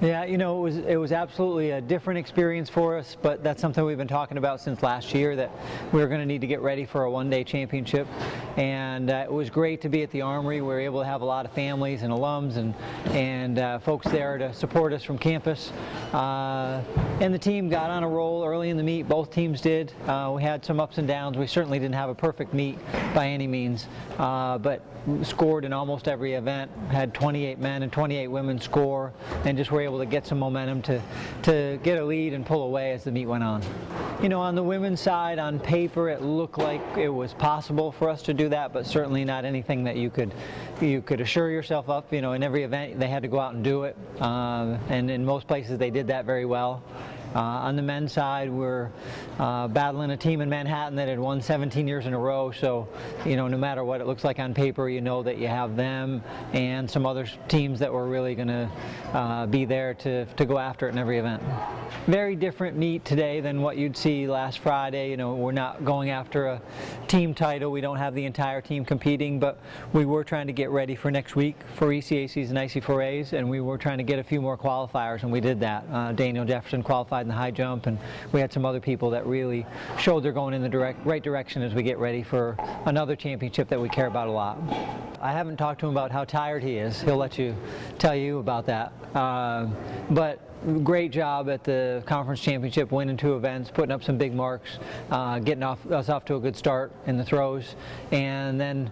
Yeah, you know, it was absolutely a different experience for us, but that's something we've been talking about since last year, that we were going to need to get ready for a one-day championship. And it was great to be at the Armory. We were able to have a lot of families and alums and folks there to support us from campus. And the team got on a roll early in the meet. Both teams did. We had some ups and downs. We certainly didn't have a perfect meet by any means, but scored in almost every event. Had 28 men and 28 women score, and just were able to get some momentum to get a lead and pull away as the meet went on. You know, on the women's side, on paper, it looked like it was possible for us to do that, but certainly not anything that you could assure yourself up. You know, in every event they had to go out and do it, and in most places they did that very well. On the men's side, we're battling a team in Manhattan that had won 17 years in a row, so you know, no matter what it looks like on paper, you know that you have them and some other teams that were really going to be there to go after it in every event. Very different meet today than what you'd see last Friday. You know, we're not going after a team title. We don't have the entire team competing, but we were trying to get ready for next week for ECACs and IC4As, and we were trying to get a few more qualifiers, and we did that. Daniel Jefferson qualified in the high jump, and we had some other people that really showed they're going in the right direction as we get ready for another championship that we care about a lot. I haven't talked to him about how tired he is. He'll tell you about that. But great job at the conference championship, winning 2 events, putting up some big marks, getting us off to a good start in the throws, and then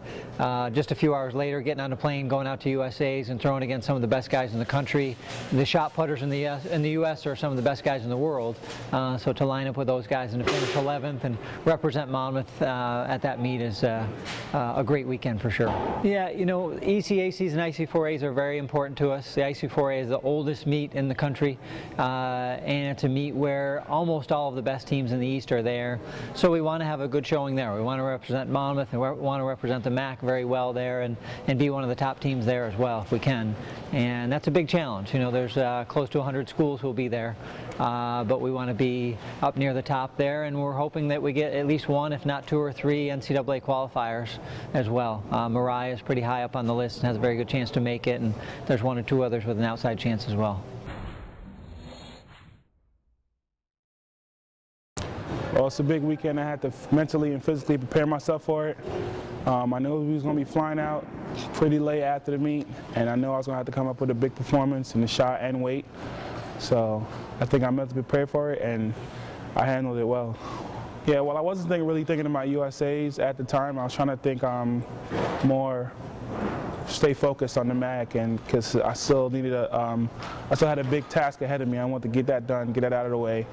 just a few hours later getting on a plane, going out to U.S.A's and throwing against some of the best guys in the country. The shot putters in the U.S. are some of the best guys in the world, so to line up with those guys and to finish 11th and represent Monmouth at that meet is a great weekend for sure. Yeah, you know, ECACs and IC4As are very important to us. The IC4A is the oldest meet in the country. And it's a meet where almost all of the best teams in the East are there, so we want to have a good showing there. We want to represent Monmouth and we want to represent the MAAC very well there, and be one of the top teams there as well if we can. And that's a big challenge. You know, there's close to 100 schools who will be there, but we want to be up near the top there, and we're hoping that we get at least 1, if not 2 or 3 NCAA qualifiers as well. Mariah is pretty high up on the list and has a very good chance to make it, and there's 1 or 2 others with an outside chance as well. Well, it's a big weekend. I had to mentally and physically prepare myself for it. I knew we was going to be flying out pretty late after the meet, and I knew I was going to have to come up with a big performance in the shot and weight. So I think I mentally prepared for it, and I handled it well. Yeah, well, I wasn't really thinking about U.S.A's at the time. I was trying to think more, stay focused on the MAAC, and because I still needed I still had a big task ahead of me. I wanted to get that done, get that out of the way,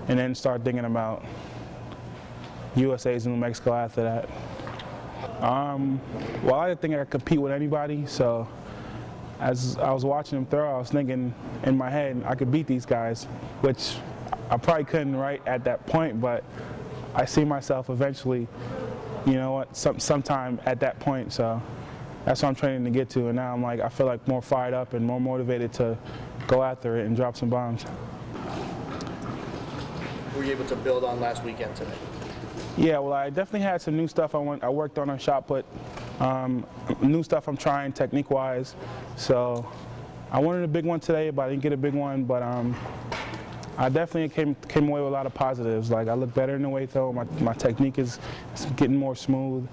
and then start thinking about U.S.A's in New Mexico after that. Well, I didn't think I could compete with anybody, so as I was watching them throw, I was thinking in my head I could beat these guys, which I probably couldn't right at that point, but I see myself eventually, you know what, sometime at that point, so that's what I'm training to get to, and now I feel like more fired up and more motivated to go after it and drop some bombs. Were you able to build on last weekend today? Yeah, well, I definitely had some new stuff I worked on shot put, new stuff I'm trying technique-wise. So I wanted a big one today, but I didn't get a big one. But I definitely came away with a lot of positives. Like, I look better in the weight throw. My technique is getting more smooth,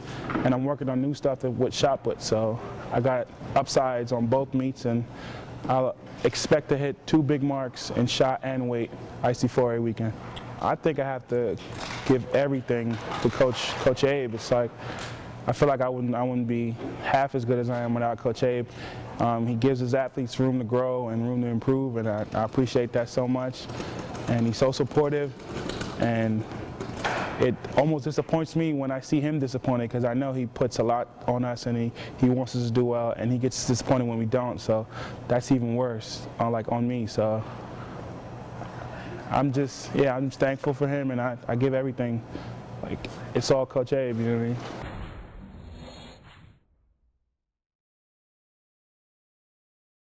and I'm working on new stuff with shot put. So I got upsides on both meets, and I'll expect to hit 2 big marks in shot and weight IC4A weekend. I think I have to give everything to Coach Abe. It's like, I feel like I wouldn't be half as good as I am without Coach Abe. He gives his athletes room to grow and room to improve, and I appreciate that so much. And he's so supportive, and it almost disappoints me when I see him disappointed, because I know he puts a lot on us, and he wants us to do well, and he gets disappointed when we don't. So that's even worse, on me. So I'm just thankful for him, and I give everything. Like, it's all Coach Abe, you know what I mean?